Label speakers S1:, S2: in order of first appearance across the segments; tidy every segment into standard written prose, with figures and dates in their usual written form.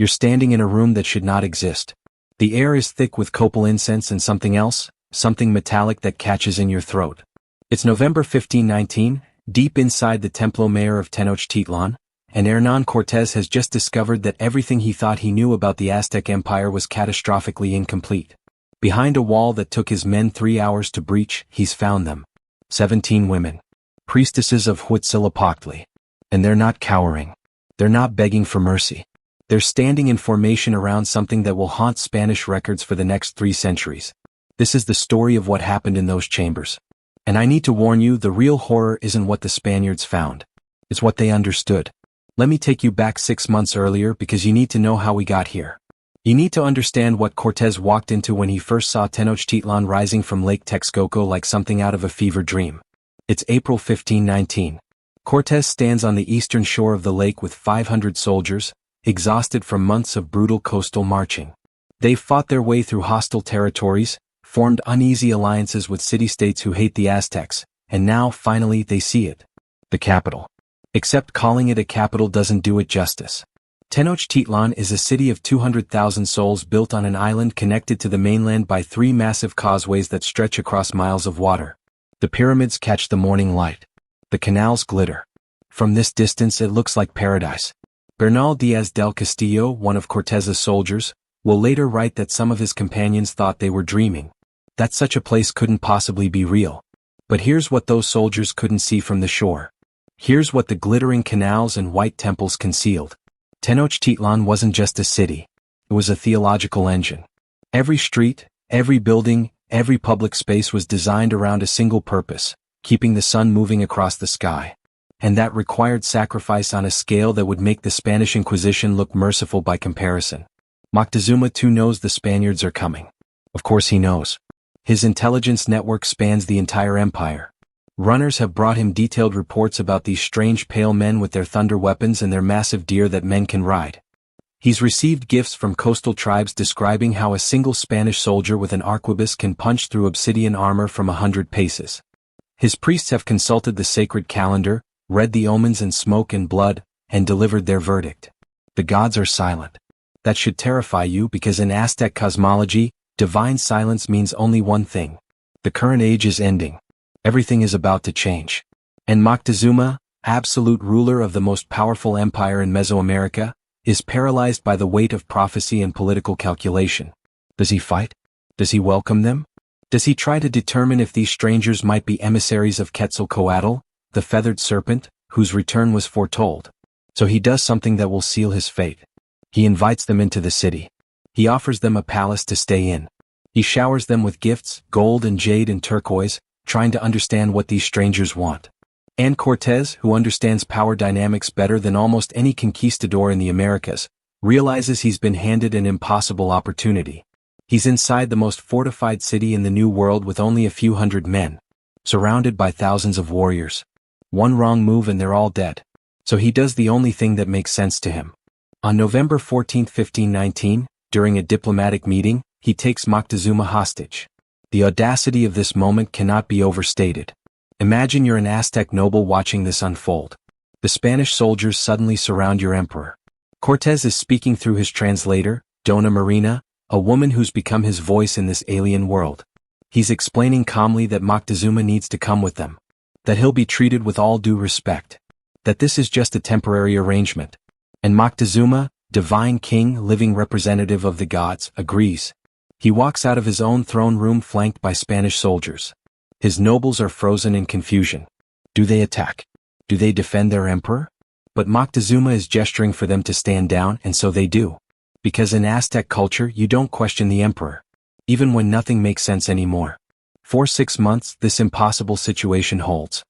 S1: You're standing in a room that should not exist. The air is thick with copal incense and something else, something metallic that catches in your throat. It's November 1519, deep inside the Templo Mayor of Tenochtitlan, and Hernán Cortés has just discovered that everything he thought he knew about the Aztec Empire was catastrophically incomplete. Behind a wall that took his men 3 hours to breach, he's found them. 17 women. Priestesses of Huitzilopochtli. And they're not cowering. They're not begging for mercy. They're standing in formation around something that will haunt Spanish records for the next 3 centuries. This is the story of what happened in those chambers. And I need to warn you, the real horror isn't what the Spaniards found. It's what they understood. Let me take you back 6 months earlier because you need to know how we got here. You need to understand what Cortés walked into when he first saw Tenochtitlan rising from Lake Texcoco like something out of a fever dream. It's April 1519. Cortés stands on the eastern shore of the lake with 500 soldiers, exhausted from months of brutal coastal marching. They've fought their way through hostile territories, formed uneasy alliances with city-states who hate the Aztecs, and now, finally, they see it. The capital. Except calling it a capital doesn't do it justice. Tenochtitlan is a city of 200,000 souls built on an island connected to the mainland by 3 massive causeways that stretch across miles of water. The pyramids catch the morning light. The canals glitter. From this distance it looks like paradise. Bernal Díaz del Castillo, one of Cortés's soldiers, will later write that some of his companions thought they were dreaming, that such a place couldn't possibly be real. But here's what those soldiers couldn't see from the shore. Here's what the glittering canals and white temples concealed. Tenochtitlan wasn't just a city. It was a theological engine. Every street, every building, every public space was designed around a single purpose, keeping the sun moving across the sky. And that required sacrifice on a scale that would make the Spanish Inquisition look merciful by comparison. Moctezuma too knows the Spaniards are coming. Of course he knows. His intelligence network spans the entire empire. Runners have brought him detailed reports about these strange pale men with their thunder weapons and their massive deer that men can ride. He's received gifts from coastal tribes describing how a single Spanish soldier with an arquebus can punch through obsidian armor from 100 paces. His priests have consulted the sacred calendar, read the omens in smoke and blood, and delivered their verdict. The gods are silent. That should terrify you because in Aztec cosmology, divine silence means only one thing. The current age is ending. Everything is about to change. And Moctezuma, absolute ruler of the most powerful empire in Mesoamerica, is paralyzed by the weight of prophecy and political calculation. Does he fight? Does he welcome them? Does he try to determine if these strangers might be emissaries of Quetzalcoatl, the feathered serpent, whose return was foretold? So he does something that will seal his fate. He invites them into the city. He offers them a palace to stay in. He showers them with gifts, gold and jade and turquoise, trying to understand what these strangers want. And Cortés, who understands power dynamics better than almost any conquistador in the Americas, realizes he's been handed an impossible opportunity. He's inside the most fortified city in the New World with only a few hundred men, surrounded by thousands of warriors. One wrong move and they're all dead. So he does the only thing that makes sense to him. On November 14, 1519, during a diplomatic meeting, he takes Moctezuma hostage. The audacity of this moment cannot be overstated. Imagine you're an Aztec noble watching this unfold. The Spanish soldiers suddenly surround your emperor. Cortés is speaking through his translator, Dona Marina, a woman who's become his voice in this alien world. He's explaining calmly that Moctezuma needs to come with them. That he'll be treated with all due respect. That this is just a temporary arrangement. And Moctezuma, divine king, living representative of the gods, agrees. He walks out of his own throne room flanked by Spanish soldiers. His nobles are frozen in confusion. Do they attack? Do they defend their emperor? But Moctezuma is gesturing for them to stand down, and so they do. Because in Aztec culture you don't question the emperor. Even when nothing makes sense anymore. For 6 months this impossible situation holds.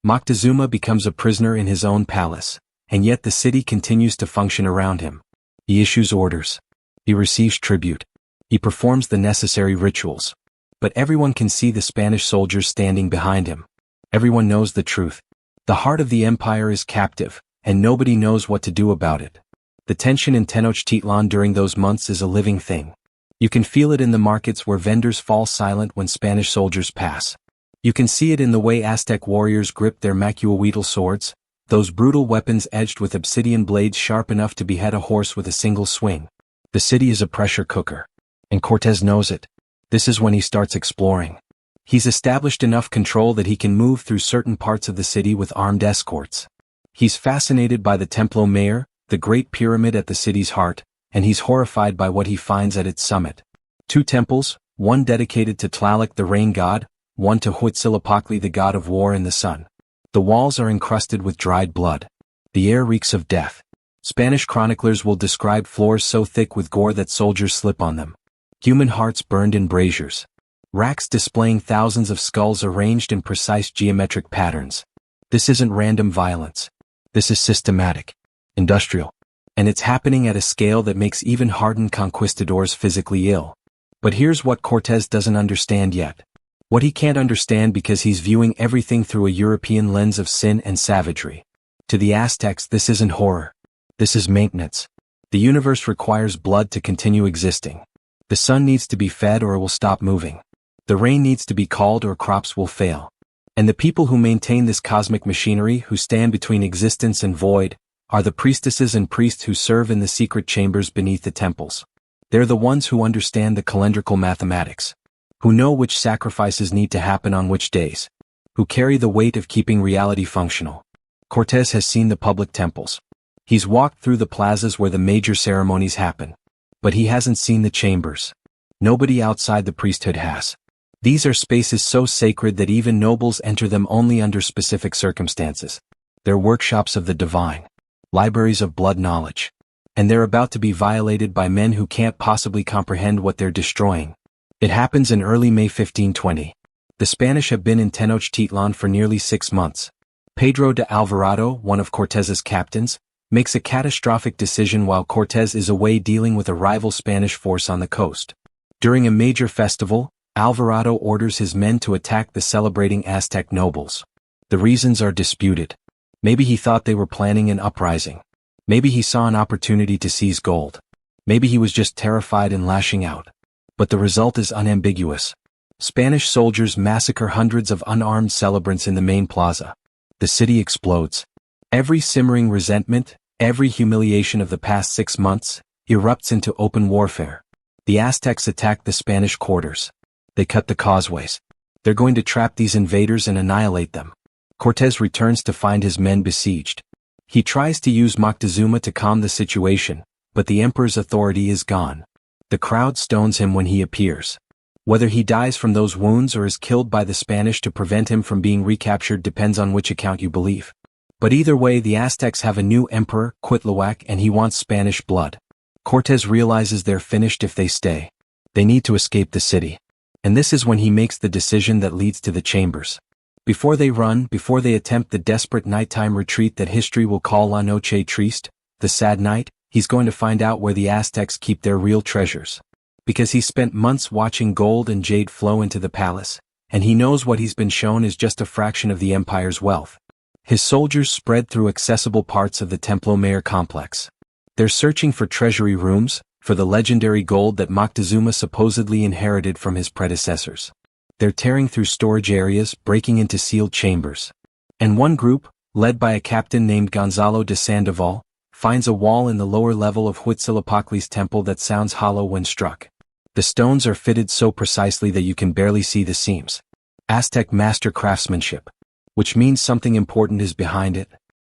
S1: Moctezuma becomes a prisoner in his own palace, and yet the city continues to function around him. He issues orders. He receives tribute. He performs the necessary rituals. But everyone can see the Spanish soldiers standing behind him. Everyone knows the truth. The heart of the empire is captive, and nobody knows what to do about it. The tension in Tenochtitlan during those months is a living thing. You can feel it in the markets where vendors fall silent when Spanish soldiers pass. You can see it in the way Aztec warriors grip their macuahuitl swords, Those brutal weapons edged with obsidian blades sharp enough to behead a horse with a single swing. The city is a pressure cooker. And Cortés knows it. This is when he starts exploring. He's established enough control that he can move through certain parts of the city with armed escorts. He's fascinated by the Templo Mayor, the Great Pyramid at the city's heart, and he's horrified by what he finds at its summit. 2 temples, one dedicated to Tlaloc the rain god, one to Huitzilopochtli the god of war and the sun. The walls are encrusted with dried blood. The air reeks of death. Spanish chroniclers will describe floors so thick with gore that soldiers slip on them. Human hearts burned in braziers. Racks displaying thousands of skulls arranged in precise geometric patterns. This isn't random violence. This is systematic. Industrial. And it's happening at a scale that makes even hardened conquistadors physically ill. But here's what Cortés doesn't understand yet. What he can't understand because he's viewing everything through a European lens of sin and savagery. To the Aztecs, this isn't horror. This is maintenance. The universe requires blood to continue existing. The sun needs to be fed or it will stop moving. The rain needs to be called or crops will fail. And the people who maintain this cosmic machinery, who stand between existence and void, are the priestesses and priests who serve in the secret chambers beneath the temples. They're the ones who understand the calendrical mathematics, who know which sacrifices need to happen on which days, who carry the weight of keeping reality functional. Cortés has seen the public temples. He's walked through the plazas where the major ceremonies happen. But he hasn't seen the chambers. Nobody outside the priesthood has. These are spaces so sacred that even nobles enter them only under specific circumstances. They're workshops of the divine, libraries of blood knowledge. And they're about to be violated by men who can't possibly comprehend what they're destroying. It happens in early May 1520. The Spanish have been in Tenochtitlan for nearly 6 months. Pedro de Alvarado, one of Cortés's captains, makes a catastrophic decision while Cortés is away dealing with a rival Spanish force on the coast. During a major festival, Alvarado orders his men to attack the celebrating Aztec nobles. The reasons are disputed. Maybe he thought they were planning an uprising. Maybe he saw an opportunity to seize gold. Maybe he was just terrified and lashing out. But the result is unambiguous. Spanish soldiers massacre hundreds of unarmed celebrants in the main plaza. The city explodes. Every simmering resentment, every humiliation of the past 6 months, erupts into open warfare. The Aztecs attack the Spanish quarters. They cut the causeways. They're going to trap these invaders and annihilate them. Cortés returns to find his men besieged. He tries to use Moctezuma to calm the situation, but the emperor's authority is gone. The crowd stones him when he appears. Whether he dies from those wounds or is killed by the Spanish to prevent him from being recaptured depends on which account you believe. But either way, the Aztecs have a new emperor, Cuitlahuac, and he wants Spanish blood. Cortés realizes they're finished if they stay. They need to escape the city. And this is when he makes the decision that leads to the chambers. Before they run, before they attempt the desperate nighttime retreat that history will call La Noche Triste, the sad night, he's going to find out where the Aztecs keep their real treasures. Because he spent months watching gold and jade flow into the palace, and he knows what he's been shown is just a fraction of the empire's wealth. His soldiers spread through accessible parts of the Templo Mayor complex. They're searching for treasury rooms, for the legendary gold that Moctezuma supposedly inherited from his predecessors. They're tearing through storage areas, breaking into sealed chambers. And one group, led by a captain named Gonzalo de Sandoval, finds a wall in the lower level of Huitzilopochtli's temple that sounds hollow when struck. The stones are fitted so precisely that you can barely see the seams. Aztec master craftsmanship. Which means something important is behind it.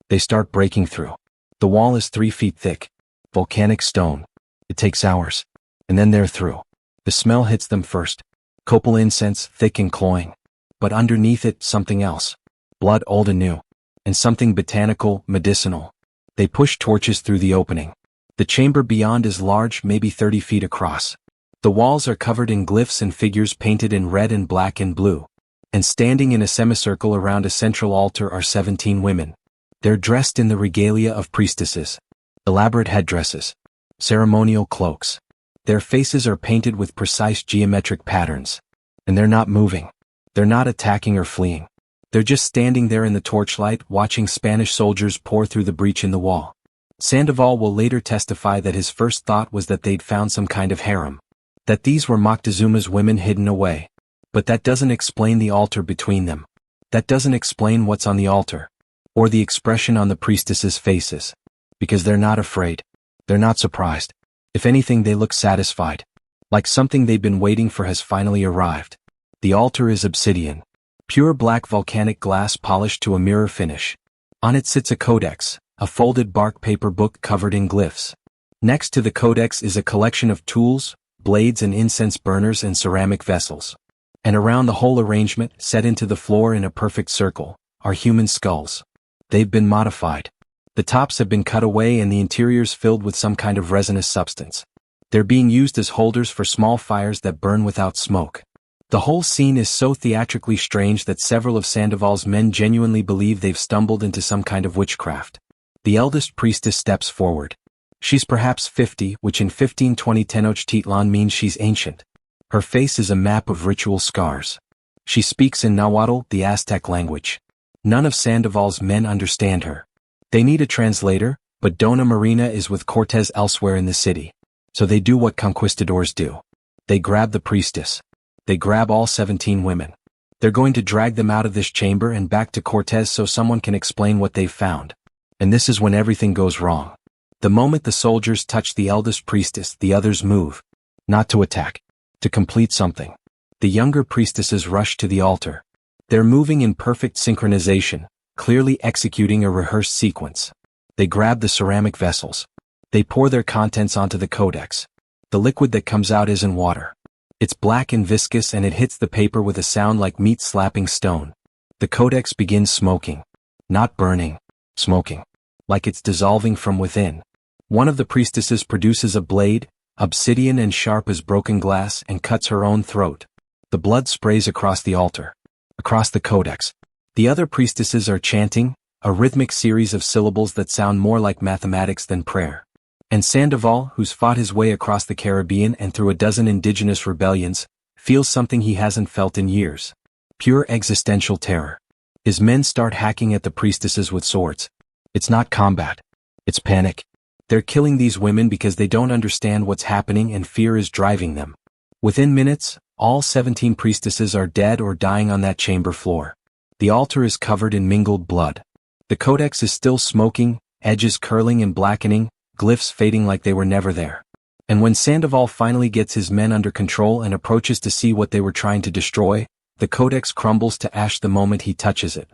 S1: They start breaking through. The wall is 3 feet thick. Volcanic stone. It takes hours. And then they're through. The smell hits them first. Copal incense, thick and cloying. But underneath it, something else. Blood old and new. And something botanical, medicinal. They push torches through the opening. The chamber beyond is large, maybe 30 feet across. The walls are covered in glyphs and figures painted in red and black and blue. And standing in a semicircle around a central altar are 17 women. They're dressed in the regalia of priestesses. Elaborate headdresses. Ceremonial cloaks. Their faces are painted with precise geometric patterns. And they're not moving. They're not attacking or fleeing. They're just standing there in the torchlight, watching Spanish soldiers pour through the breach in the wall. Sandoval will later testify that his first thought was that they'd found some kind of harem. That these were Moctezuma's women hidden away. But that doesn't explain the altar between them. That doesn't explain what's on the altar. Or the expression on the priestesses' faces. Because they're not afraid. They're not surprised. If anything, they look satisfied. Like something they've been waiting for has finally arrived. The altar is obsidian. Pure black volcanic glass polished to a mirror finish. On it sits a codex, a folded bark paper book covered in glyphs. Next to the codex is a collection of tools, blades and incense burners and ceramic vessels. And around the whole arrangement, set into the floor in a perfect circle, are human skulls. They've been modified. The tops have been cut away and the interiors filled with some kind of resinous substance. They're being used as holders for small fires that burn without smoke. The whole scene is so theatrically strange that several of Sandoval's men genuinely believe they've stumbled into some kind of witchcraft. The eldest priestess steps forward. She's perhaps 50, which in 1520 Tenochtitlan means she's ancient. Her face is a map of ritual scars. She speaks in Nahuatl, the Aztec language. None of Sandoval's men understand her. They need a translator, but Dona Marina is with Cortés elsewhere in the city. So they do what conquistadors do. They grab the priestess. They grab all 17 women. They're going to drag them out of this chamber and back to Cortés so someone can explain what they've found. And this is when everything goes wrong. The moment the soldiers touch the eldest priestess, the others move. Not to attack. To complete something. The younger priestesses rush to the altar. They're moving in perfect synchronization, clearly executing a rehearsed sequence. They grab the ceramic vessels. They pour their contents onto the codex. The liquid that comes out isn't water. It's black and viscous and it hits the paper with a sound like meat slapping stone. The codex begins smoking. Not burning. Smoking. Like it's dissolving from within. One of the priestesses produces a blade, obsidian and sharp as broken glass, and cuts her own throat. The blood sprays across the altar. Across the codex. The other priestesses are chanting, a rhythmic series of syllables that sound more like mathematics than prayer. And Sandoval, who's fought his way across the Caribbean and through a dozen indigenous rebellions, feels something he hasn't felt in years. Pure existential terror. His men start hacking at the priestesses with swords. It's not combat. It's panic. They're killing these women because they don't understand what's happening and fear is driving them. Within minutes, all 17 priestesses are dead or dying on that chamber floor. The altar is covered in mingled blood. The codex is still smoking, edges curling and blackening, glyphs fading like they were never there. And when Sandoval finally gets his men under control and approaches to see what they were trying to destroy, the codex crumbles to ash the moment he touches it.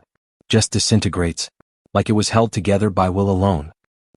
S1: Just disintegrates. Like it was held together by will alone.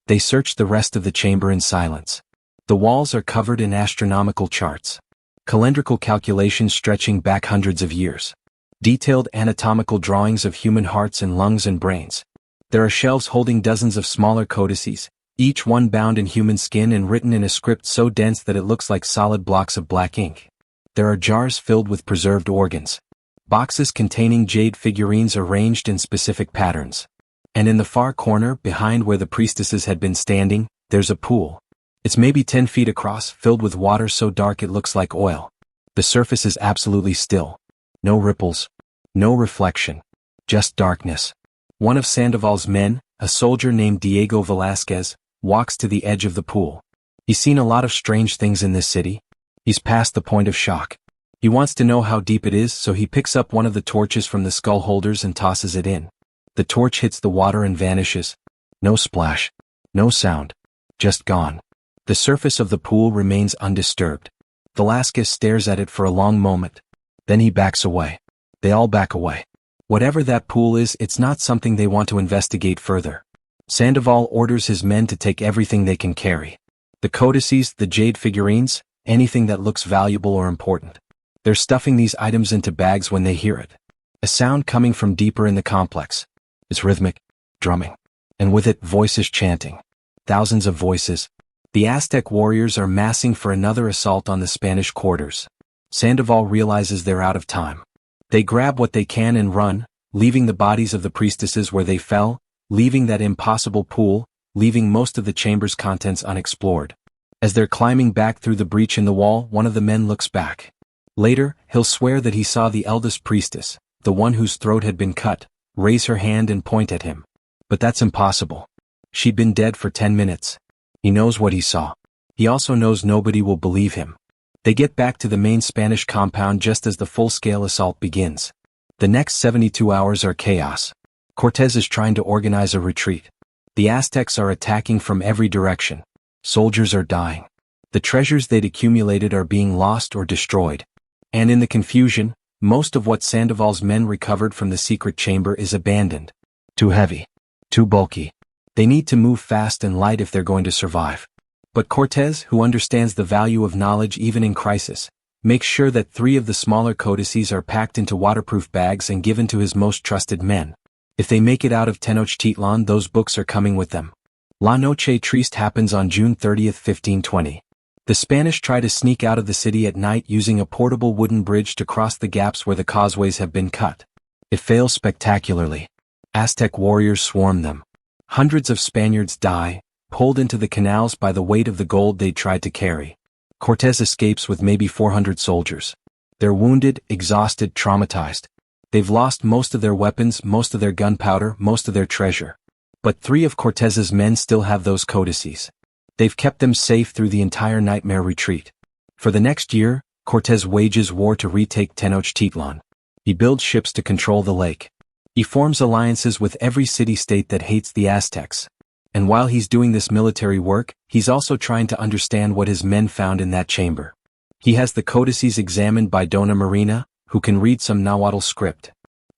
S1: They search the rest of the chamber in silence. The walls are covered in astronomical charts. Calendrical calculations stretching back hundreds of years. Detailed anatomical drawings of human hearts and lungs and brains. There are shelves holding dozens of smaller codices, each one bound in human skin and written in a script so dense that it looks like solid blocks of black ink. There are jars filled with preserved organs. Boxes containing jade figurines arranged in specific patterns. And in the far corner, behind where the priestesses had been standing, there's a pool. It's maybe 10 feet across, filled with water so dark it looks like oil. The surface is absolutely still. No ripples. No reflection. Just darkness. One of Sandoval's men, a soldier named Diego Velázquez, walks to the edge of the pool. He's seen a lot of strange things in this city. He's past the point of shock. He wants to know how deep it is, so he picks up one of the torches from the skull holders and tosses it in. The torch hits the water and vanishes. No splash. No sound. Just gone. The surface of the pool remains undisturbed. Velázquez stares at it for a long moment. Then he backs away. They all back away. Whatever that pool is, it's not something they want to investigate further. Sandoval orders his men to take everything they can carry. The codices, the jade figurines, anything that looks valuable or important. They're stuffing these items into bags when they hear it. A sound coming from deeper in the complex. It's rhythmic, drumming. And with it, voices chanting. Thousands of voices. The Aztec warriors are massing for another assault on the Spanish quarters. Sandoval realizes they're out of time. They grab what they can and run, leaving the bodies of the priestesses where they fell, leaving that impossible pool, leaving most of the chamber's contents unexplored. As they're climbing back through the breach in the wall, one of the men looks back. Later, he'll swear that he saw the eldest priestess, the one whose throat had been cut, raise her hand and point at him. But that's impossible. She'd been dead for 10 minutes. He knows what he saw. He also knows nobody will believe him. They get back to the main Spanish compound just as the full-scale assault begins. The next 72 hours are chaos. Cortés is trying to organize a retreat. The Aztecs are attacking from every direction. Soldiers are dying. The treasures they'd accumulated are being lost or destroyed. And in the confusion, most of what Sandoval's men recovered from the secret chamber is abandoned. Too heavy. Too bulky. They need to move fast and light if they're going to survive. But Cortés, who understands the value of knowledge even in crisis, makes sure that 3 of the smaller codices are packed into waterproof bags and given to his most trusted men. If they make it out of Tenochtitlan, those books are coming with them. La Noche Triste happens on June 30, 1520. The Spanish try to sneak out of the city at night using a portable wooden bridge to cross the gaps where the causeways have been cut. It fails spectacularly. Aztec warriors swarm them. Hundreds of Spaniards die, pulled into the canals by the weight of the gold they tried to carry. Cortés escapes with maybe 400 soldiers. They're wounded, exhausted, traumatized. They've lost most of their weapons, most of their gunpowder, most of their treasure. But 3 of Cortés's men still have those codices. They've kept them safe through the entire nightmare retreat. For the next year, Cortés wages war to retake Tenochtitlan. He builds ships to control the lake. He forms alliances with every city-state that hates the Aztecs. And while he's doing this military work, he's also trying to understand what his men found in that chamber. He has the codices examined by Dona Marina, who can read some Nahuatl script.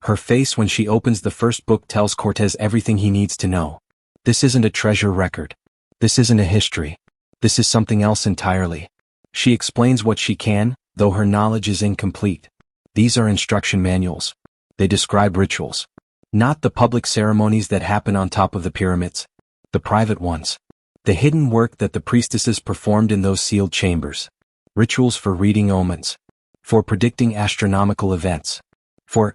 S1: Her face when she opens the first book tells Cortés everything he needs to know. This isn't a treasure record. This isn't a history. This is something else entirely. She explains what she can, though her knowledge is incomplete. These are instruction manuals. They describe rituals. Not the public ceremonies that happen on top of the pyramids. The private ones. The hidden work that the priestesses performed in those sealed chambers. Rituals for reading omens. For predicting astronomical events.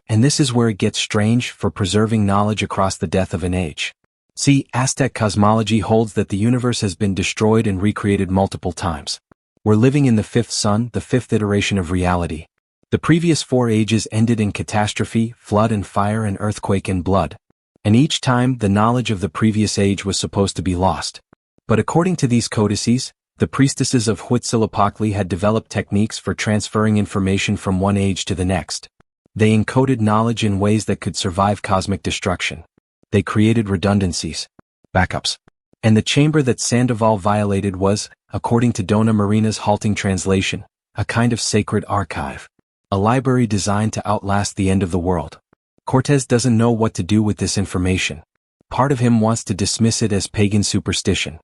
S1: And this is where it gets strange, for preserving knowledge across the death of an age. See, Aztec cosmology holds that the universe has been destroyed and recreated multiple times. We're living in the 5th sun, the 5th iteration of reality. The previous 4 ages ended in catastrophe, flood and fire and earthquake and blood. And each time, the knowledge of the previous age was supposed to be lost. But according to these codices, the priestesses of Huitzilopochtli had developed techniques for transferring information from one age to the next. They encoded knowledge in ways that could survive cosmic destruction. They created redundancies, backups. And the chamber that Sandoval violated was, according to Dona Marina's halting translation, a kind of sacred archive. A library designed to outlast the end of the world. Cortés doesn't know what to do with this information. Part of him wants to dismiss it as pagan superstition.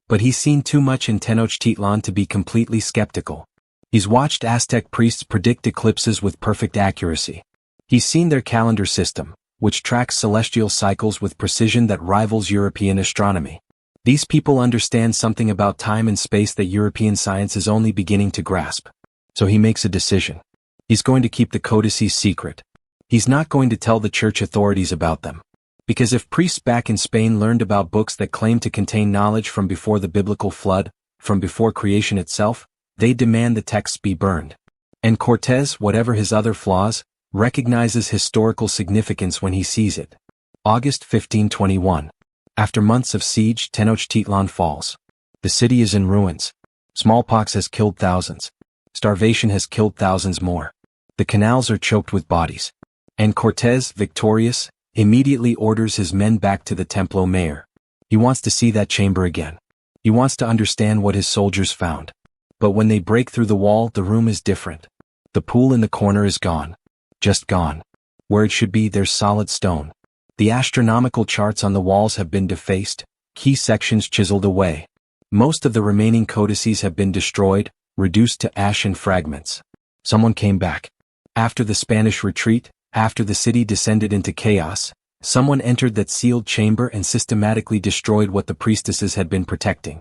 S1: But he's seen too much in Tenochtitlan to be completely skeptical. He's watched Aztec priests predict eclipses with perfect accuracy. He's seen their calendar system, which tracks celestial cycles with precision that rivals European astronomy. These people understand something about time and space that European science is only beginning to grasp. So he makes a decision. He's going to keep the codices secret. He's not going to tell the church authorities about them. Because if priests back in Spain learned about books that claim to contain knowledge from before the biblical flood, from before creation itself, they demand the texts be burned. And Cortés, whatever his other flaws, recognizes historical significance when he sees it. August 1521. After months of siege, Tenochtitlan falls. The city is in ruins. Smallpox has killed thousands. Starvation has killed thousands more. The canals are choked with bodies. And Cortés, victorious, immediately orders his men back to the Templo Mayor. He wants to see that chamber again. He wants to understand what his soldiers found. But when they break through the wall, the room is different. The pool in the corner is gone. Just gone. Where it should be, there's solid stone. The astronomical charts on the walls have been defaced, key sections chiseled away. Most of the remaining codices have been destroyed, reduced to ash and fragments. Someone came back. After the Spanish retreat, after the city descended into chaos, someone entered that sealed chamber and systematically destroyed what the priestesses had been protecting.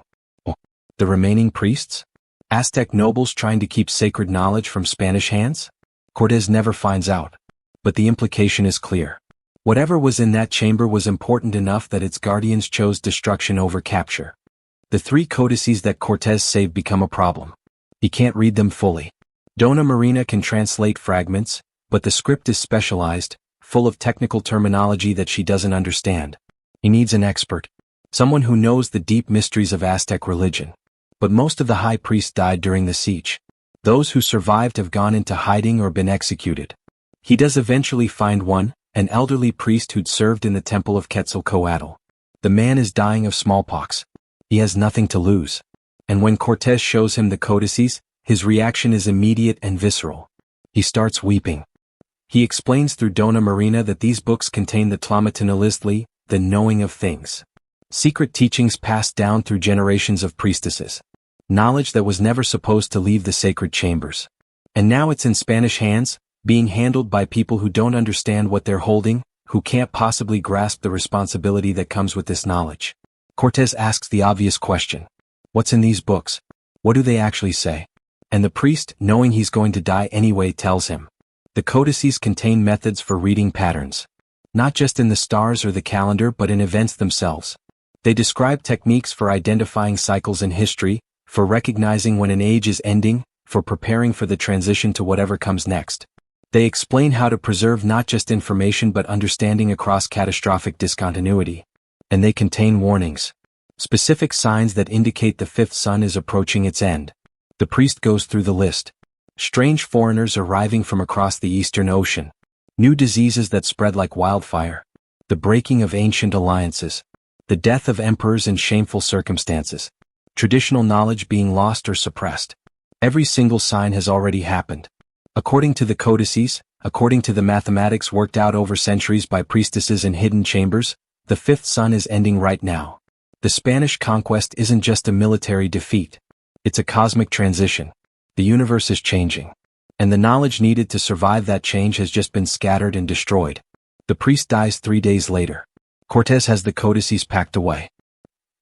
S1: The remaining priests? Aztec nobles trying to keep sacred knowledge from Spanish hands? Cortés never finds out. But the implication is clear. Whatever was in that chamber was important enough that its guardians chose destruction over capture. The 3 codices that Cortés saved become a problem. He can't read them fully. Dona Marina can translate fragments, but the script is specialized, full of technical terminology that she doesn't understand. He needs an expert. Someone who knows the deep mysteries of Aztec religion. But most of the high priests died during the siege. Those who survived have gone into hiding or been executed. He does eventually find one, an elderly priest who'd served in the temple of Quetzalcoatl. The man is dying of smallpox. He has nothing to lose. And when Cortés shows him the codices, his reaction is immediate and visceral. He starts weeping. He explains through Dona Marina that these books contain the Tenochtitlan, the knowing of things. Secret teachings passed down through generations of priestesses. Knowledge that was never supposed to leave the sacred chambers. And now it's in Spanish hands, being handled by people who don't understand what they're holding, who can't possibly grasp the responsibility that comes with this knowledge. Cortés asks the obvious question. What's in these books? What do they actually say? And the priest, knowing he's going to die anyway, tells him. The codices contain methods for reading patterns. Not just in the stars or the calendar but in events themselves. They describe techniques for identifying cycles in history, for recognizing when an age is ending, for preparing for the transition to whatever comes next. They explain how to preserve not just information but understanding across catastrophic discontinuity. And they contain warnings. Specific signs that indicate the fifth sun is approaching its end. The priest goes through the list. Strange foreigners arriving from across the Eastern Ocean. New diseases that spread like wildfire. The breaking of ancient alliances. The death of emperors in shameful circumstances. Traditional knowledge being lost or suppressed. Every single sign has already happened. According to the codices, according to the mathematics worked out over centuries by priestesses in hidden chambers, the fifth sun is ending right now. The Spanish conquest isn't just a military defeat. It's a cosmic transition. The universe is changing. And the knowledge needed to survive that change has just been scattered and destroyed. The priest dies 3 days later. Cortés has the codices packed away.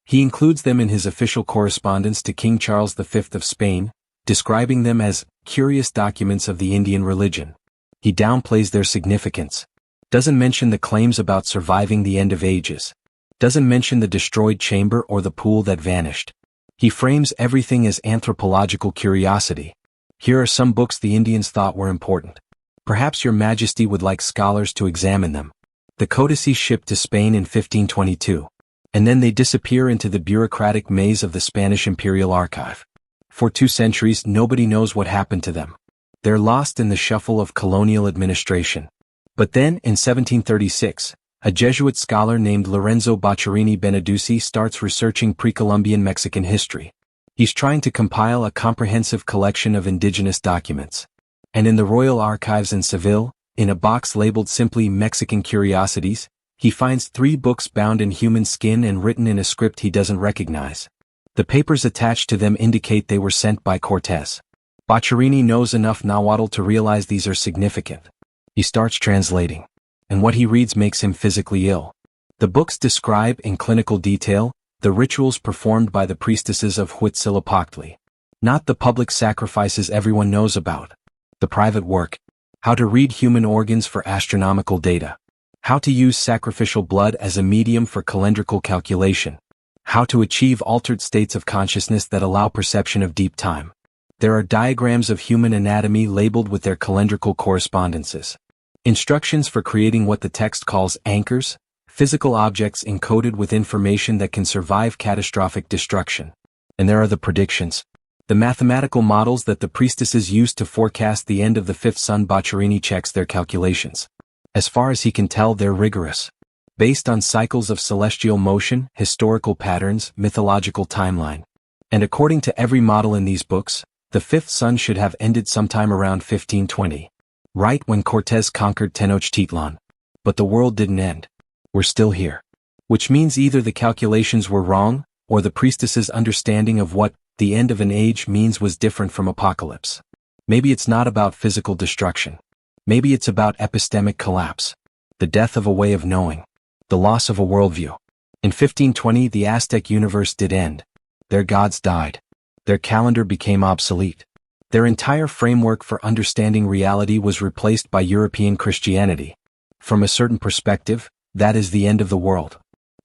S1: He includes them in his official correspondence to King Charles V of Spain, describing them as curious documents of the Indian religion. He downplays their significance. Doesn't mention the claims about surviving the end of ages. Doesn't mention the destroyed chamber or the pool that vanished. He frames everything as anthropological curiosity. Here are some books the Indians thought were important. Perhaps your majesty would like scholars to examine them. The codices shipped to Spain in 1522. And then they disappear into the bureaucratic maze of the Spanish Imperial Archive. For 2 centuries nobody knows what happened to them. They're lost in the shuffle of colonial administration. But then, in 1736, a Jesuit scholar named Lorenzo Boccherini Benedusi starts researching pre-Columbian Mexican history. He's trying to compile a comprehensive collection of indigenous documents. And in the Royal Archives in Seville, in a box labeled simply Mexican Curiosities, he finds 3 books bound in human skin and written in a script he doesn't recognize. The papers attached to them indicate they were sent by Cortés. Boccherini knows enough Nahuatl to realize these are significant. He starts translating. And what he reads makes him physically ill. The books describe in clinical detail the rituals performed by the priestesses of Huitzilopochtli. Not the public sacrifices everyone knows about. The private work. How to read human organs for astronomical data. How to use sacrificial blood as a medium for calendrical calculation. How to achieve altered states of consciousness that allow perception of deep time. There are diagrams of human anatomy labeled with their calendrical correspondences. Instructions for creating what the text calls anchors, physical objects encoded with information that can survive catastrophic destruction. And there are the predictions. The mathematical models that the priestesses used to forecast the end of the fifth sun. Boccherini checks their calculations. As far as he can tell, they're rigorous. Based on cycles of celestial motion, historical patterns, mythological timeline. And according to every model in these books, the fifth sun should have ended sometime around 1520. Right when Cortés conquered Tenochtitlan. But the world didn't end. We're still here. Which means either the calculations were wrong, or the priestess's understanding of what the end of an age means was different from apocalypse. Maybe it's not about physical destruction. Maybe it's about epistemic collapse. The death of a way of knowing. The loss of a worldview. In 1520 the Aztec universe did end. Their gods died. Their calendar became obsolete. Their entire framework for understanding reality was replaced by European Christianity. From a certain perspective, that is the end of the world.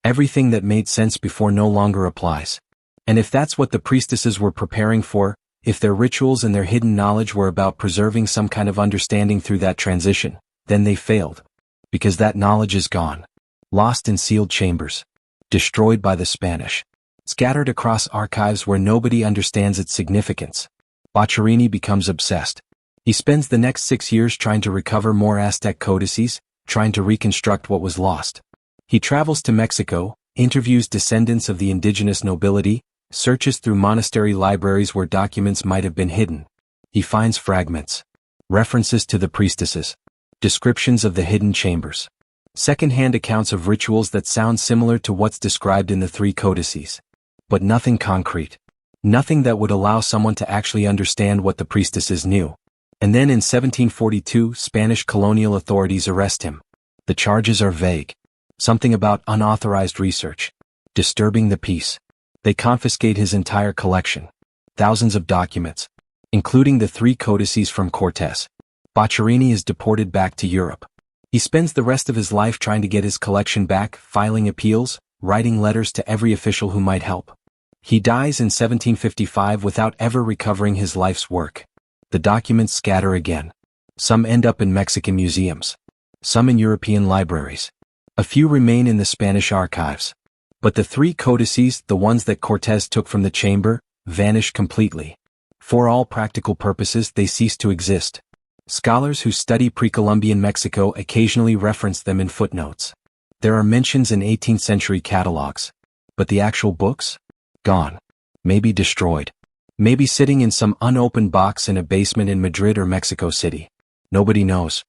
S1: Everything that made sense before no longer applies. And if that's what the priestesses were preparing for, if their rituals and their hidden knowledge were about preserving some kind of understanding through that transition, then they failed. Because that knowledge is gone. Lost in sealed chambers. Destroyed by the Spanish. Scattered across archives where nobody understands its significance. Boccherini becomes obsessed. He spends the next 6 years trying to recover more Aztec codices, trying to reconstruct what was lost. He travels to Mexico, interviews descendants of the indigenous nobility, searches through monastery libraries where documents might have been hidden. He finds fragments, references to the priestesses, descriptions of the hidden chambers, second-hand accounts of rituals that sound similar to what's described in the three codices. But nothing concrete. Nothing that would allow someone to actually understand what the priestesses knew. And then in 1742, Spanish colonial authorities arrest him. The charges are vague. Something about unauthorized research. Disturbing the peace. They confiscate his entire collection. Thousands of documents, including the three codices from Cortés. Boccherini is deported back to Europe. He spends the rest of his life trying to get his collection back, filing appeals, writing letters to every official who might help. He dies in 1755 without ever recovering his life's work. The documents scatter again. Some end up in Mexican museums. Some in European libraries. A few remain in the Spanish archives. But the three codices, the ones that Cortés took from the chamber, vanish completely. For all practical purposes, they cease to exist. Scholars who study pre-Columbian Mexico occasionally reference them in footnotes. There are mentions in 18th century catalogs. But the actual books? Gone. Maybe destroyed. Maybe sitting in some unopened box in a basement in Madrid or Mexico City. Nobody knows.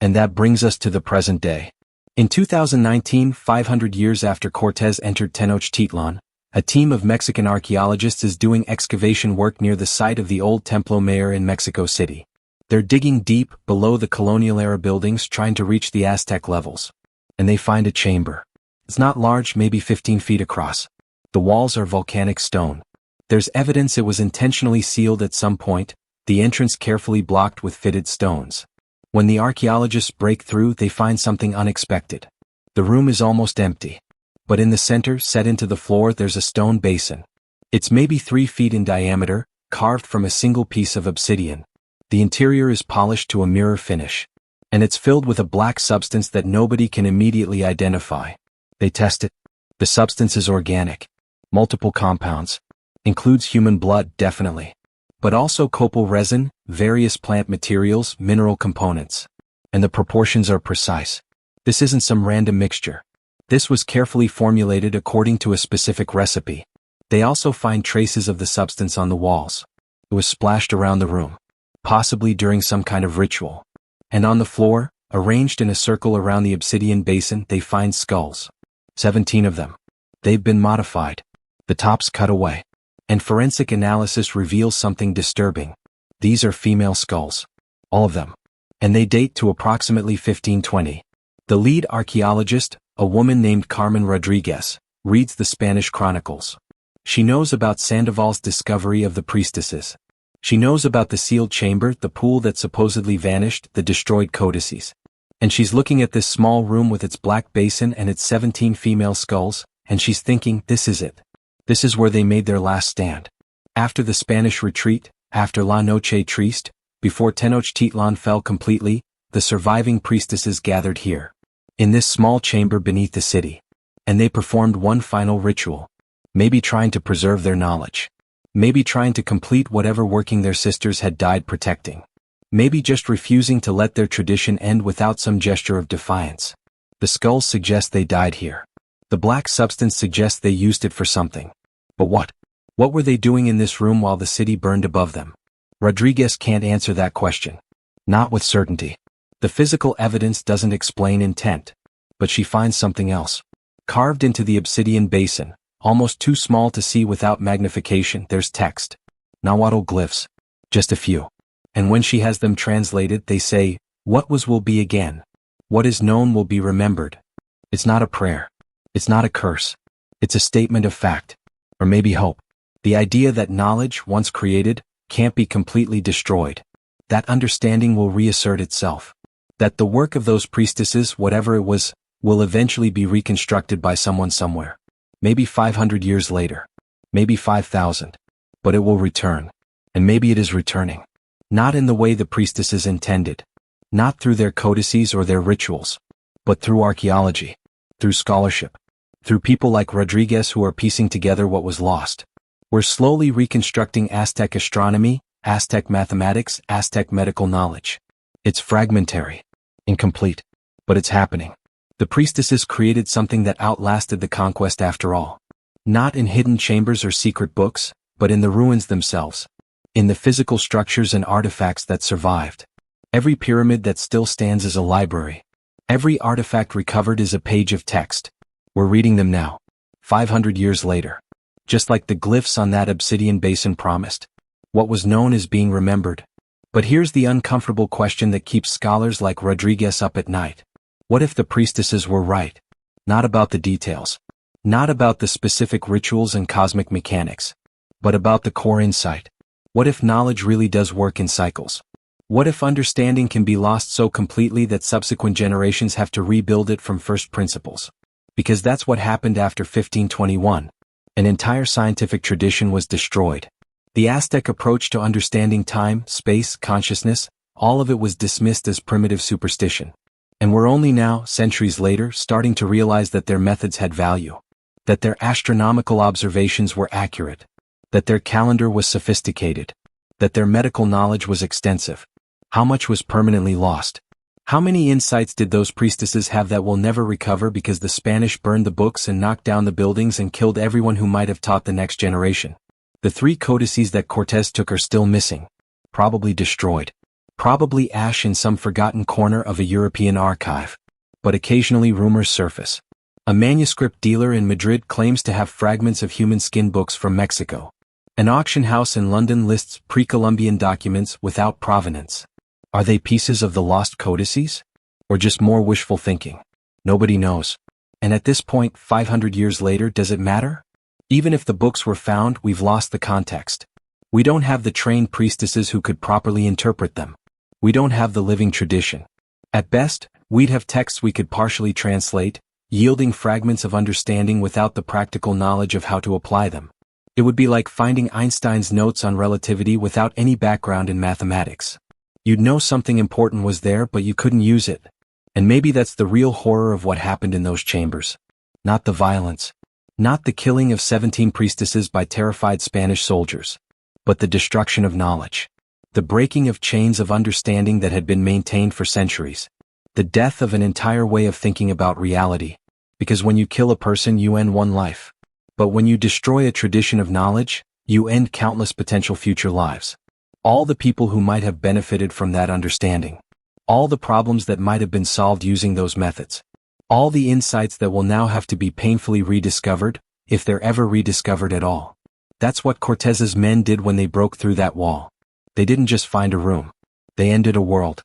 S1: And that brings us to the present day. In 2019, 500 years after Cortés entered Tenochtitlan, a team of Mexican archaeologists is doing excavation work near the site of the old Templo Mayor in Mexico City. They're digging deep below the colonial-era buildings trying to reach the Aztec levels. And they find a chamber. It's not large, maybe 15 feet across. The walls are volcanic stone. There's evidence it was intentionally sealed at some point, the entrance carefully blocked with fitted stones. When the archaeologists break through, they find something unexpected. The room is almost empty. But in the center, set into the floor, there's a stone basin. It's maybe 3 feet in diameter, carved from a single piece of obsidian. The interior is polished to a mirror finish. And it's filled with a black substance that nobody can immediately identify. They test it. The substance is organic. Multiple compounds. Includes human blood, definitely. But also copal resin, various plant materials, mineral components. And the proportions are precise. This isn't some random mixture. This was carefully formulated according to a specific recipe. They also find traces of the substance on the walls. It was splashed around the room. Possibly during some kind of ritual. And on the floor, arranged in a circle around the obsidian basin, they find skulls. 17 of them. They've been modified. The tops cut away. And forensic analysis reveals something disturbing. These are female skulls. All of them. And they date to approximately 1520. The lead archaeologist, a woman named Carmen Rodriguez, reads the Spanish chronicles. She knows about Sandoval's discovery of the priestesses. She knows about the sealed chamber, the pool that supposedly vanished, the destroyed codices. And she's looking at this small room with its black basin and its 17 female skulls, and she's thinking, this is it. This is where they made their last stand. After the Spanish retreat, after La Noche Triste, before Tenochtitlan fell completely, the surviving priestesses gathered here. In this small chamber beneath the city. And they performed one final ritual. Maybe trying to preserve their knowledge. Maybe trying to complete whatever working their sisters had died protecting. Maybe just refusing to let their tradition end without some gesture of defiance. The skulls suggest they died here. The black substance suggests they used it for something. But what? What were they doing in this room while the city burned above them? Rodriguez can't answer that question. Not with certainty. The physical evidence doesn't explain intent. But she finds something else. Carved into the obsidian basin, almost too small to see without magnification, there's text. Nahuatl glyphs. Just a few. And when she has them translated, they say, what was will be again. What is known will be remembered. It's not a prayer. It's not a curse. It's a statement of fact. Or maybe hope. The idea that knowledge, once created, can't be completely destroyed. That understanding will reassert itself. That the work of those priestesses, whatever it was, will eventually be reconstructed by someone somewhere. Maybe 500 years later. Maybe 5,000. But it will return. And maybe it is returning. Not in the way the priestesses intended. Not through their codices or their rituals. But through archaeology. Through scholarship. Through people like Rodriguez who are piecing together what was lost. We're slowly reconstructing Aztec astronomy, Aztec mathematics, Aztec medical knowledge. It's fragmentary. Incomplete. But it's happening. The priestesses created something that outlasted the conquest after all. Not in hidden chambers or secret books, but in the ruins themselves. In the physical structures and artifacts that survived. Every pyramid that still stands is a library. Every artifact recovered is a page of text. We're reading them now. 500 years later. Just like the glyphs on that obsidian basin promised. What was known is being remembered. But here's the uncomfortable question that keeps scholars like Rodriguez up at night. What if the priestesses were right? Not about the details. Not about the specific rituals and cosmic mechanics. But about the core insight. What if knowledge really does work in cycles? What if understanding can be lost so completely that subsequent generations have to rebuild it from first principles? Because that's what happened after 1521. An entire scientific tradition was destroyed. The Aztec approach to understanding time, space, consciousness, all of it was dismissed as primitive superstition. And we're only now, centuries later, starting to realize that their methods had value. That their astronomical observations were accurate. That their calendar was sophisticated. That their medical knowledge was extensive. How much was permanently lost? How many insights did those priestesses have that will never recover because the Spanish burned the books and knocked down the buildings and killed everyone who might have taught the next generation? The 3 codices that Cortés took are still missing. Probably destroyed. Probably ash in some forgotten corner of a European archive. But occasionally rumors surface. A manuscript dealer in Madrid claims to have fragments of human skin books from Mexico. An auction house in London lists pre-Columbian documents without provenance. Are they pieces of the lost codices? Or just more wishful thinking? Nobody knows. And at this point, 500 years later, does it matter? Even if the books were found, we've lost the context. We don't have the trained priestesses who could properly interpret them. We don't have the living tradition. At best, we'd have texts we could partially translate, yielding fragments of understanding without the practical knowledge of how to apply them. It would be like finding Einstein's notes on relativity without any background in mathematics. You'd know something important was there, but you couldn't use it. And maybe that's the real horror of what happened in those chambers. Not the violence. Not the killing of 17 priestesses by terrified Spanish soldiers. But the destruction of knowledge. The breaking of chains of understanding that had been maintained for centuries. The death of an entire way of thinking about reality. Because when you kill a person, you end one life. But when you destroy a tradition of knowledge, you end countless potential future lives. All the people who might have benefited from that understanding. All the problems that might have been solved using those methods. All the insights that will now have to be painfully rediscovered, if they're ever rediscovered at all. That's what Cortés's men did when they broke through that wall. They didn't just find a room. They ended a world.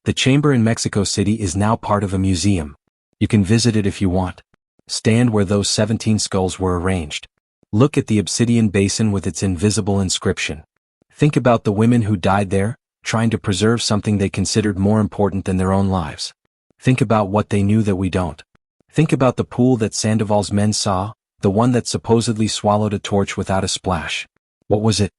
S1: The chamber in Mexico City is now part of a museum. You can visit it if you want. Stand where those 17 skulls were arranged. Look at the obsidian basin with its invisible inscription. Think about the women who died there, trying to preserve something they considered more important than their own lives. Think about what they knew that we don't. Think about the pool that Sandoval's men saw, the one that supposedly swallowed a torch without a splash. What was it?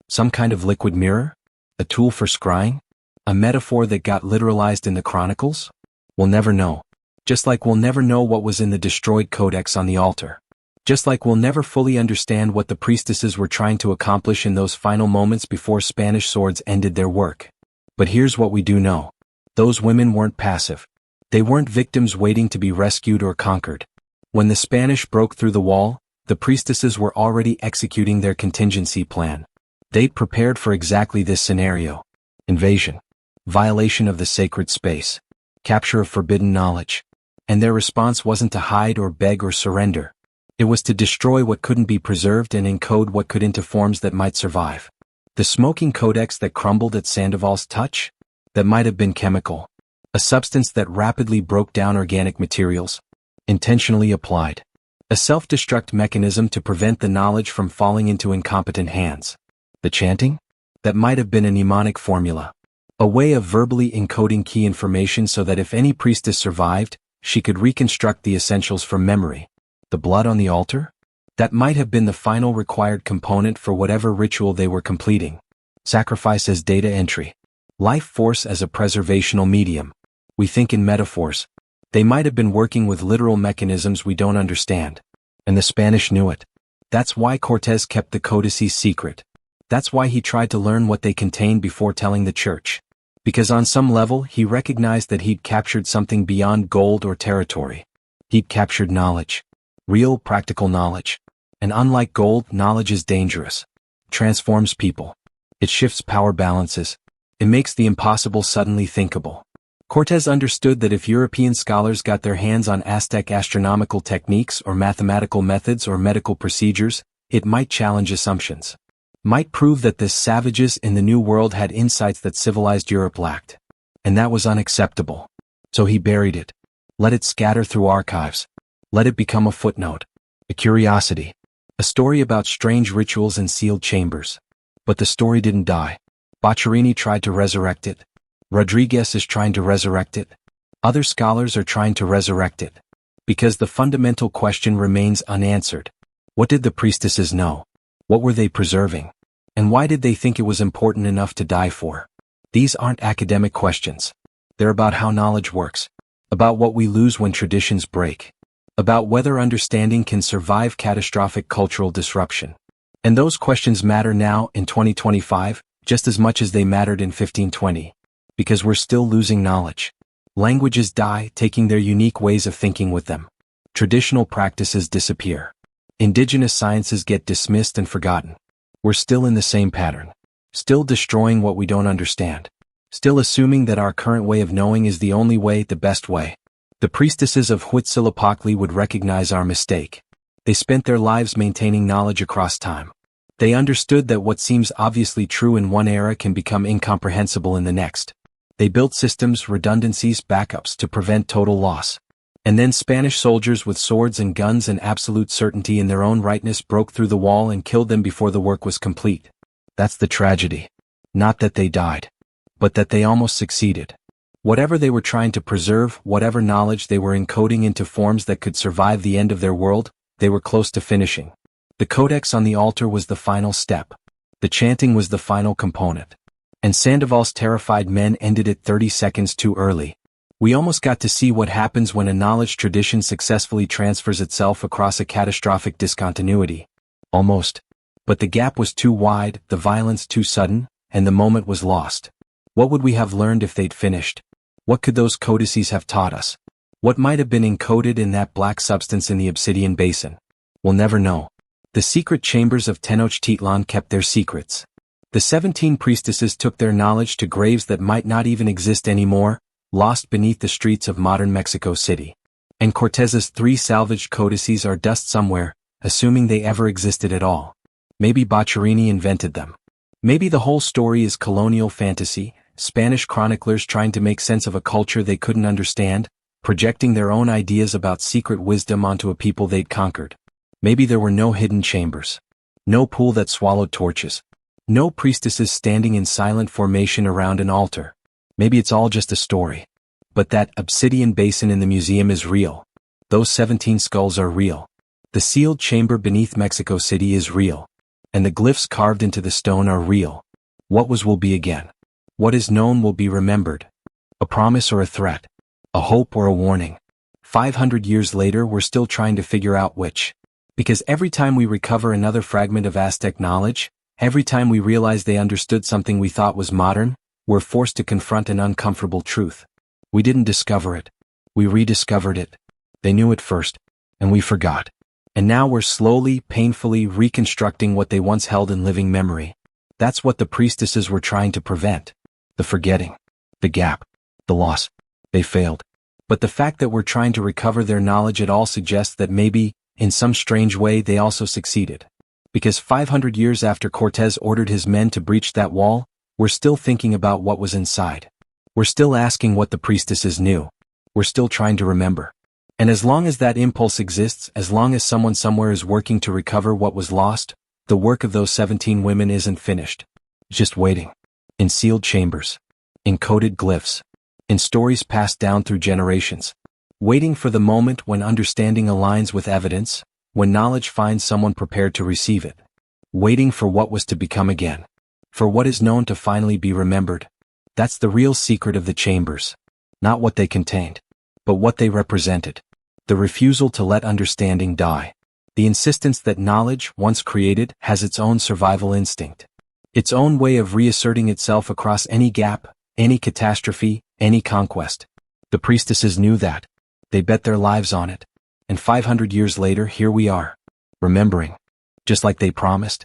S1: Some kind of liquid mirror? A tool for scrying? A metaphor that got literalized in the chronicles? We'll never know. Just like we'll never know what was in the destroyed codex on the altar. Just like we'll never fully understand what the priestesses were trying to accomplish in those final moments before Spanish swords ended their work. But here's what we do know. Those women weren't passive. They weren't victims waiting to be rescued or conquered. When the Spanish broke through the wall, the priestesses were already executing their contingency plan. They'd prepared for exactly this scenario. Invasion. Violation of the sacred space. Capture of forbidden knowledge. And their response wasn't to hide or beg or surrender. It was to destroy what couldn't be preserved and encode what could into forms that might survive. The smoking codex that crumbled at Sandoval's touch? That might have been chemical. A substance that rapidly broke down organic materials. Intentionally applied. A self-destruct mechanism to prevent the knowledge from falling into incompetent hands. The chanting? That might have been a mnemonic formula. A way of verbally encoding key information so that if any priestess survived, she could reconstruct the essentials from memory. The blood on the altar? That might have been the final required component for whatever ritual they were completing. Sacrifice as data entry. Life force as a preservational medium. We think in metaphors. They might have been working with literal mechanisms we don't understand. And the Spanish knew it. That's why Cortés kept the codices secret. That's why he tried to learn what they contained before telling the church. Because on some level he recognized that he'd captured something beyond gold or territory. He'd captured knowledge. Real, practical knowledge. And unlike gold, knowledge is dangerous. It transforms people. It shifts power balances. It makes the impossible suddenly thinkable. Cortés understood that if European scholars got their hands on Aztec astronomical techniques or mathematical methods or medical procedures, it might challenge assumptions. Might prove that the savages in the New World had insights that civilized Europe lacked. And that was unacceptable. So he buried it. Let it scatter through archives. Let it become a footnote. A curiosity. A story about strange rituals and sealed chambers. But the story didn't die. Boccherini tried to resurrect it. Rodriguez is trying to resurrect it. Other scholars are trying to resurrect it. Because the fundamental question remains unanswered. What did the priestesses know? What were they preserving? And why did they think it was important enough to die for? These aren't academic questions. They're about how knowledge works. About what we lose when traditions break. About whether understanding can survive catastrophic cultural disruption. And those questions matter now in 2025, just as much as they mattered in 1520. Because we're still losing knowledge. Languages die, taking their unique ways of thinking with them. Traditional practices disappear. Indigenous sciences get dismissed and forgotten. We're still in the same pattern. Still destroying what we don't understand. Still assuming that our current way of knowing is the only way, the best way. The priestesses of Huitzilopochtli would recognize our mistake. They spent their lives maintaining knowledge across time. They understood that what seems obviously true in one era can become incomprehensible in the next. They built systems, redundancies, backups to prevent total loss. And then Spanish soldiers with swords and guns and absolute certainty in their own rightness broke through the wall and killed them before the work was complete. That's the tragedy. Not that they died, but that they almost succeeded. Whatever they were trying to preserve, whatever knowledge they were encoding into forms that could survive the end of their world, they were close to finishing. The codex on the altar was the final step. The chanting was the final component. And Sandoval's terrified men ended it 30 seconds too early. We almost got to see what happens when a knowledge tradition successfully transfers itself across a catastrophic discontinuity. Almost. But the gap was too wide, the violence too sudden, and the moment was lost. What would we have learned if they'd finished? What could those codices have taught us? What might have been encoded in that black substance in the obsidian basin? We'll never know. The secret chambers of Tenochtitlan kept their secrets. The 17 priestesses took their knowledge to graves that might not even exist anymore, lost beneath the streets of modern Mexico City. And Cortés's 3 salvaged codices are dust somewhere, assuming they ever existed at all. Maybe Boccherini invented them. Maybe the whole story is colonial fantasy, Spanish chroniclers trying to make sense of a culture they couldn't understand, projecting their own ideas about secret wisdom onto a people they'd conquered. Maybe there were no hidden chambers. No pool that swallowed torches. No priestesses standing in silent formation around an altar. Maybe it's all just a story. But that obsidian basin in the museum is real. Those 17 skulls are real. The sealed chamber beneath Mexico City is real. And the glyphs carved into the stone are real. What was will be again. What is known will be remembered. A promise or a threat. A hope or a warning. 500 years later we're still trying to figure out which. Because every time we recover another fragment of Aztec knowledge, every time we realize they understood something we thought was modern, we're forced to confront an uncomfortable truth. We didn't discover it. We rediscovered it. They knew it first, and we forgot. And now we're slowly, painfully reconstructing what they once held in living memory. That's what the priestesses were trying to prevent. The forgetting. The gap. The loss. They failed. But the fact that we're trying to recover their knowledge at all suggests that maybe, in some strange way, they also succeeded. Because 500 years after Cortés ordered his men to breach that wall, we're still thinking about what was inside. We're still asking what the priestesses knew. We're still trying to remember. And as long as that impulse exists, as long as someone somewhere is working to recover what was lost, the work of those 17 women isn't finished. Just waiting. In sealed chambers. In coded glyphs. In stories passed down through generations. Waiting for the moment when understanding aligns with evidence, when knowledge finds someone prepared to receive it. Waiting for what was to become again. For what is known to finally be remembered. That's the real secret of the chambers. Not what they contained, but what they represented. The refusal to let understanding die. The insistence that knowledge, once created, has its own survival instinct. Its own way of reasserting itself across any gap, Any catastrophe, any conquest. The priestesses knew that. They bet their lives on it. And 500 years later, here we are. Remembering. Just like they promised.